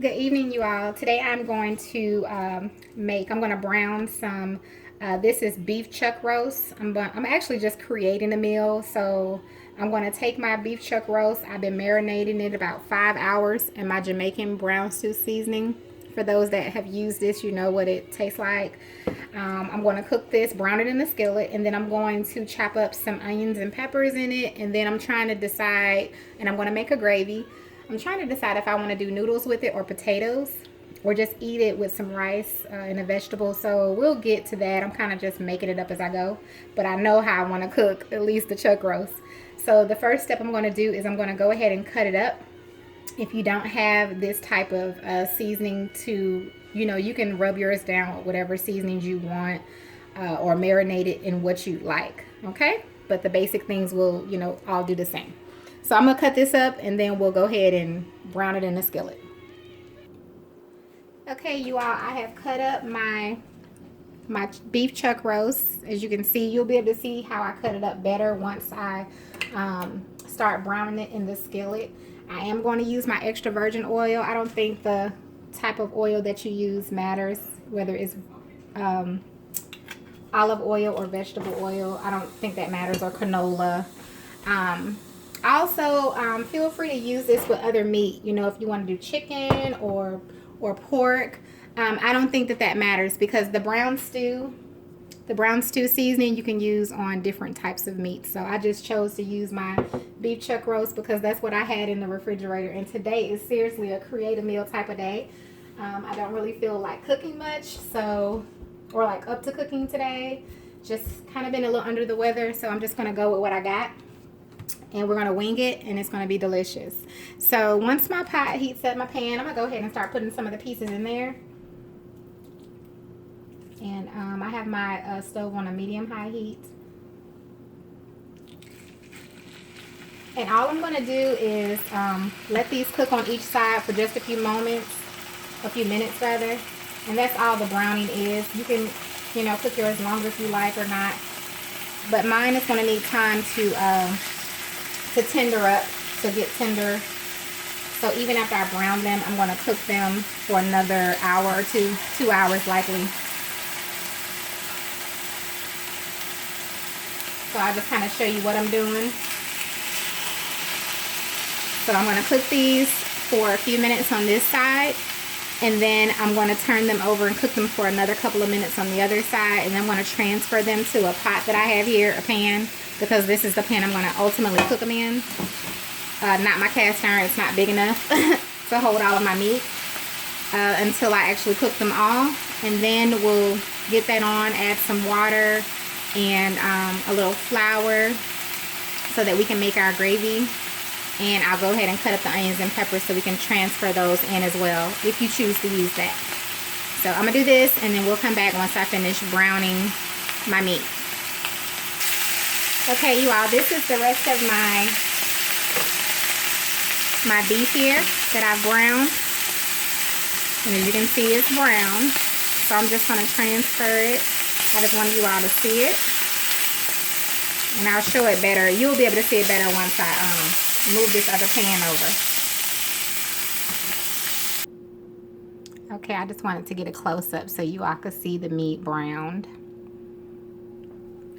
Good evening, you all. Today I'm going to brown some, this is beef chuck roast. I'm actually just creating a meal. So I'm going to take my beef chuck roast. I've been marinating it about 5 hours in my Jamaican brown stew seasoning. For those that have used this, you know what it tastes like. I'm going to cook this, brown it in the skillet, and then I'm going to chop up some onions and peppers in it. And then I'm trying to decide, and I'm going to make a gravy. I'm trying to decide if I want to do noodles with it or potatoes, or just eat it with some rice and a vegetable. So we'll get to that. I'm kind of just making it up as I go, but I know how I want to cook at least the chuck roast. So the first step I'm going to do is I'm going to go ahead and cut it up. If you don't have this type of seasoning to, you can rub yours down with whatever seasonings you want, or marinate it in what you like. Okay, but the basic things will, all do the same. So I'm gonna cut this up and then we'll go ahead and brown it in the skillet. Okay, you all, I have cut up my beef chuck roast. As you can see, you'll be able to see how I cut it up better once I start browning it in the skillet. I am going to use my extra virgin oil. I don't think the type of oil that you use matters, whether it's olive oil or vegetable oil. I don't think that matters, or canola. Also, feel free to use this with other meat. If you want to do chicken or pork. I don't think that matters, because the brown stew seasoning you can use on different types of meat. So I just chose to use my beef chuck roast because that's what I had in the refrigerator. And today is seriously a create a meal type of day. I don't really feel like cooking much, or like up to cooking today. Just kind of been a little under the weather, so I'm just going to go with what I got. And we're going to wing it, and it's going to be delicious. So once my pot heats up my pan, I'm going to go ahead and start putting some of the pieces in there. And I have my stove on a medium-high heat. And all I'm going to do is let these cook on each side for just a few minutes rather. And that's all the browning is. You can, cook yours longer if you like or not. But mine is going to need time to tender up, to get tender. So even after I brown them, I'm going to cook them for another hour or 2 hours likely. So I'll just kind of show you what I'm doing. So I'm going to cook these for a few minutes on this side, and then I'm going to turn them over and cook them for another couple of minutes on the other side, and then I'm going to transfer them to a pot that I have here, a pan, because this is the pan I'm going to ultimately cook them in. Not my cast iron, it's not big enough to hold all of my meat until I actually cook them all. And then we'll get that on, add some water and a little flour so that we can make our gravy. And I'll go ahead and cut up the onions and peppers so we can transfer those in as well, if you choose to use that. So I'm going to do this, and then we'll come back once I finish browning my meat. Okay, you all, this is the rest of my beef here that I've browned. And as you can see, it's brown. So I'm just going to transfer it. I just wanted you all to see it. And I'll show it better. You'll be able to see it better once I move this other pan over. Okay, I just wanted to get a close-up so you all could see the meat browned.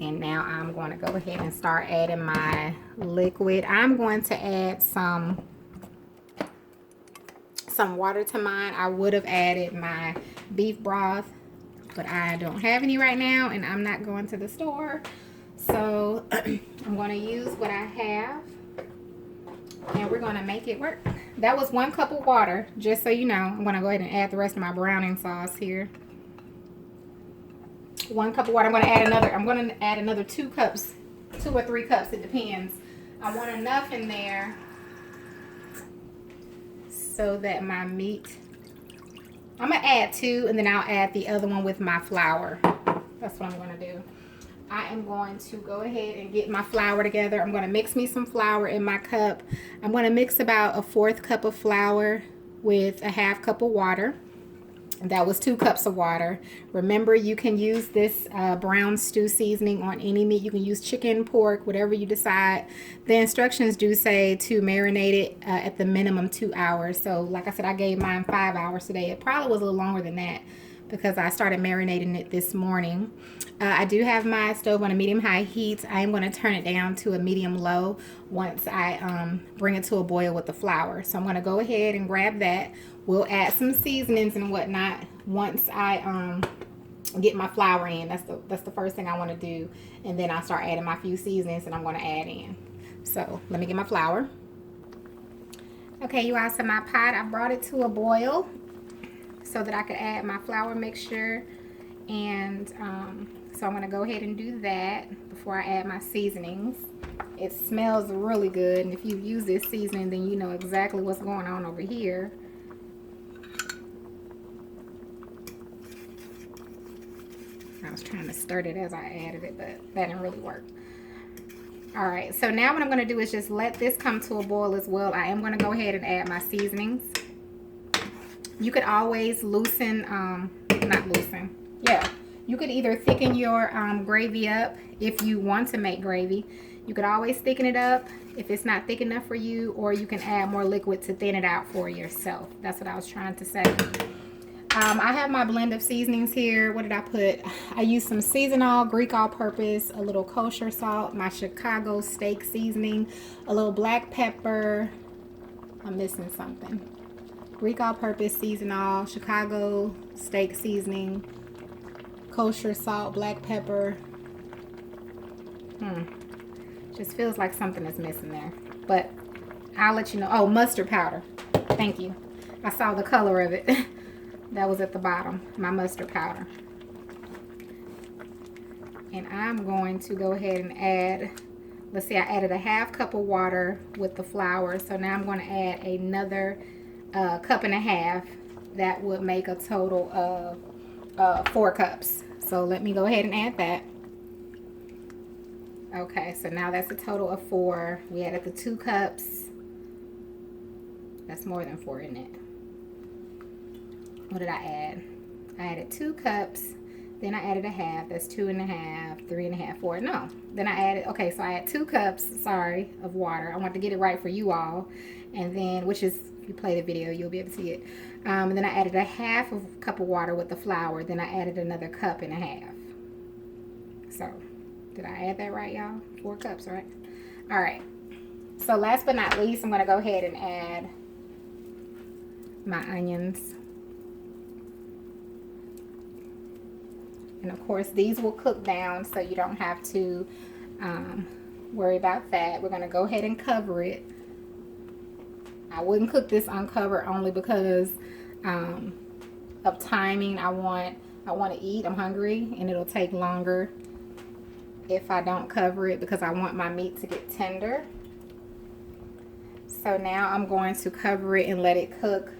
And now I'm going to go ahead and start adding my liquid. I'm going to add some water to mine. I would have added my beef broth, but I don't have any right now, and I'm not going to the store. So I'm going to use what I have, and we're going to make it work. That was 1 cup of water, just so you know. I'm going to go ahead and add the rest of my browning sauce here. 1 cup of water. I'm going to add another 2 cups, 2 or 3 cups, it depends. I want enough in there so that my meat, I'm going to add 2, and then I'll add the other one with my flour. That's what I'm going to do. I am going to go ahead and get my flour together. I'm going to mix me some flour in my cup. I'm going to mix about a 1/4 cup of flour with a 1/2 cup of water. That was 2 cups of water. Remember, you can use this brown stew seasoning on any meat. You can use chicken, pork, whatever you decide. The instructions do say to marinate it at the minimum 2 hours. So like I said, I gave mine 5 hours today. It probably was a little longer than that because I started marinating it this morning. I do have my stove on a medium-high heat. I am going to turn it down to a medium-low once I bring it to a boil with the flour. So I'm going to go ahead and grab that. We'll add some seasonings and whatnot once I get my flour in. That's the first thing I want to do. And then I'll start adding my few seasonings and I'm going to add in. So let me get my flour. Okay, you all, so my pot, I brought it to a boil so that I could add my flour mixture. And so I'm going to go ahead and do that before I add my seasonings. It smells really good. And if you use this seasoning, then you know exactly what's going on over here. I was trying to stir it as I added it, but that didn't really work. All right, so now what I'm going to do is just let this come to a boil as well. I am going to go ahead and add my seasonings. You could always loosen, not loosen, yeah. You could either thicken your gravy up if you want to make gravy. You could always thicken it up if it's not thick enough for you, or you can add more liquid to thin it out for yourself. That's what I was trying to say. I have my blend of seasonings here. What did I put? I used some seasonal, Greek all-purpose, a little kosher salt, my Chicago steak seasoning, a little black pepper. I'm missing something. Greek all-purpose, seasonal, Chicago steak seasoning, kosher salt, black pepper. Just feels like something is missing there. But I'll let you know. Oh, mustard powder. Thank you. I saw the color of it. That was at the bottom, my mustard powder. And I'm going to go ahead and add, let's see, I added a half cup of water with the flour. So now I'm going to add another cup and a half. That would make a total of 4 cups. So let me go ahead and add that. Okay, so now that's a total of 4. We added the 2 cups. That's more than 4, isn't it? What did I add? I added 2 cups. Then I added a half. That's 2.5, 3.5, 4. No. Then I added, okay, so I had 2 cups, sorry, of water. I want to get it right for you all. And then, which is, if you play the video, you'll be able to see it. And then I added a half of a cup of water with the flour. Then I added another 1.5 cups. So, did I add that right, y'all? 4 cups, right? All right. So last but not least, I'm going to go ahead and add my onions. And of course, these will cook down, so you don't have to worry about that. We're going to go ahead and cover it. I wouldn't cook this uncovered only because of timing. I want to eat. I'm hungry, and it'll take longer if I don't cover it because I want my meat to get tender. So now I'm going to cover it and let it cook.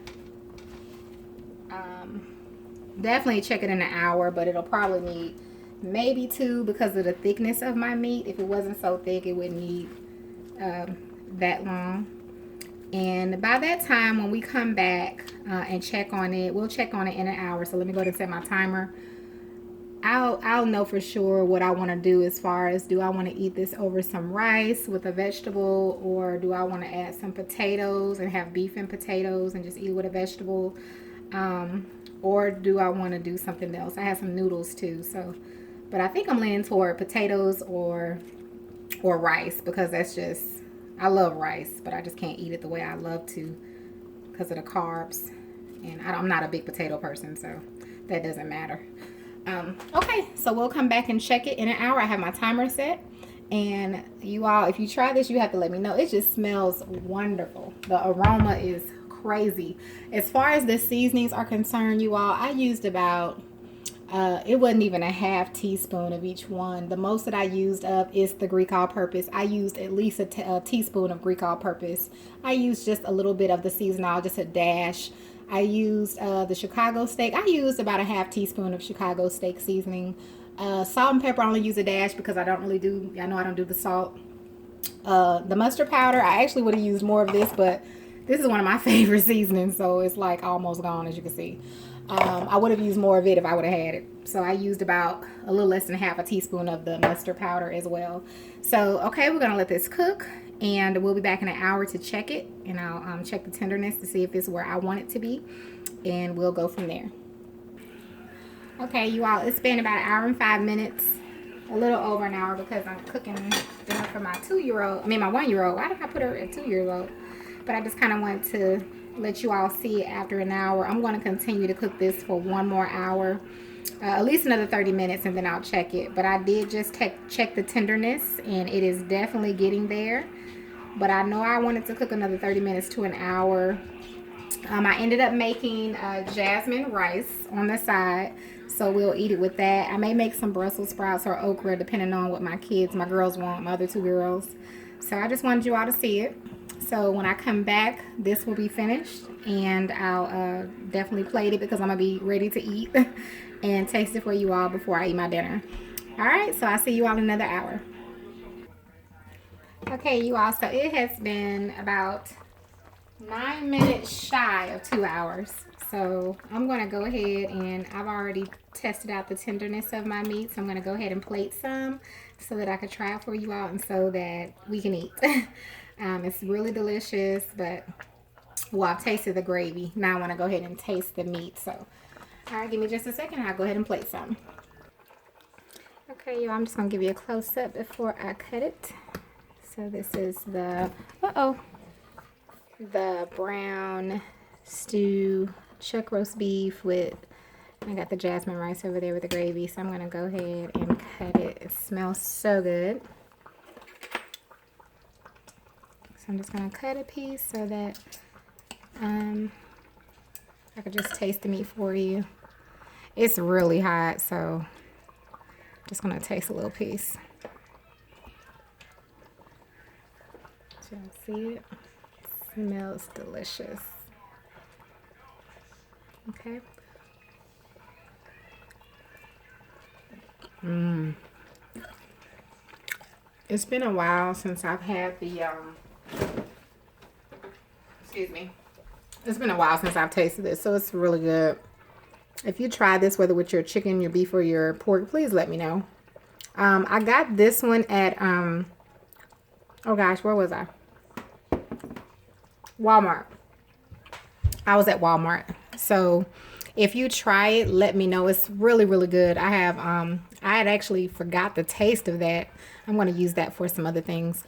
Definitely check it in an hour, but it'll probably need maybe 2 because of the thickness of my meat. If it wasn't so thick, it wouldn't need that long. And by that time, when we come back and check on it, we'll check on it in an hour. So let me go ahead and set my timer. I'll know for sure what I want to do as far as, do I want to eat this over some rice with a vegetable, or do I want to add some potatoes and have beef and potatoes and just eat with a vegetable? Or do I want to do something else? I have some noodles too, so, but I think I'm leaning toward potatoes or rice, because that's just, I love rice, but I just can't eat it the way I love to because of the carbs, and I'm not a big potato person, so that doesn't matter. Okay, so we'll come back and check it in an hour. I have my timer set, and you all, if you try this, you have to let me know. It just smells wonderful. The aroma is crazy. As far as the seasonings are concerned, you all, I used about it wasn't even a half teaspoon of each one. The most that I used of is the Greek all-purpose. I used at least a teaspoon of Greek all-purpose. I used just a little bit of the seasonal, just a dash. I used the Chicago steak. I used about a half teaspoon of Chicago steak seasoning. Salt and pepper, I only use a dash because I don't really do, I know I don't do the salt. The mustard powder, I actually would have used more of this, but This is one of my favorite seasonings, so it's like almost gone, as you can see. I would have used more of it if I would have had it. So I used about a little less than half a teaspoon of the mustard powder as well. So, okay, we're going to let this cook, and we'll be back in an hour to check it. And I'll check the tenderness to see if it's where I want it to be. And we'll go from there. Okay, you all, it's been about an hour and 5 minutes. A little over an hour because I'm cooking dinner for my 2-year-old. I mean, my 1-year-old. Why did I put her at 2 years old? But I just kind of wanted to let you all see it after an hour. I'm going to continue to cook this for one more hour, at least another 30 minutes, and then I'll check it. But I did just check the tenderness, and it is definitely getting there. But I know I wanted to cook another 30 minutes to an hour. I ended up making jasmine rice on the side, so we'll eat it with that. I may make some Brussels sprouts or okra depending on what my girls want, my other 2 girls. So I just wanted you all to see it. So when I come back, this will be finished, and I'll definitely plate it because I'm going to be ready to eat and taste it for you all before I eat my dinner. All right, so I'll see you all in another hour. Okay, you all, so it has been about 9 minutes shy of 2 hours. So I'm going to go ahead, and I've already tested out the tenderness of my meat. So I'm going to go ahead and plate some so that I can try it for you all and so that we can eat. It's really delicious, but, well, I've tasted the gravy. Now I want to go ahead and taste the meat. So, all right, give me just a second. I'll go ahead and plate some. Okay, y'all, I'm just going to give you a close-up before I cut it. So this is the, the brown stew chuck roast beef with, I got the jasmine rice over there with the gravy. So I'm going to go ahead and cut it. It smells so good. I'm just going to cut a piece so that I could just taste the meat for you. It's really hot, so I'm just going to taste a little piece. So you see it? It smells delicious. Okay. It's been a while since I've had the excuse me. It's been a while since I've tasted this, so it's really good. If you try this, whether with your chicken, your beef, or your pork, please let me know. I got this one at, oh gosh, where was I? Walmart. I was at Walmart. So if you try it, let me know. It's really, really good. I had actually forgot the taste of that. I'm going to use that for some other things.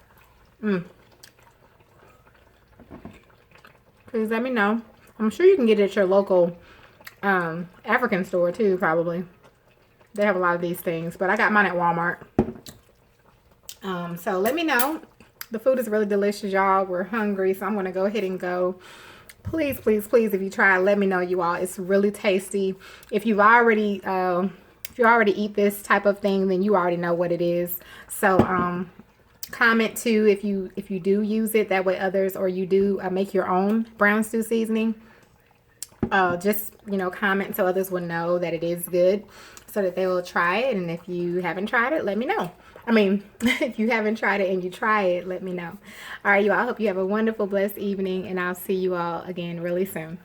Please let me know. I'm sure you can get it at your local African store too, probably. They have a lot of these things, but I got mine at Walmart. So let me know. The food is really delicious, y'all. We're hungry, so I'm going to go ahead and go. Please, please, please, if you try, let me know, you all. It's really tasty. If you already eat this type of thing, then you already know what it is. So comment too if you do use it, that way others, or you do make your own brown stew seasoning. Just, you know, comment so others will know that it is good, so that they will try it. And if you haven't tried it, let me know. I mean, if you haven't tried it and you try it, let me know. All right, you all, I hope you have a wonderful, blessed evening, and I'll see you all again really soon.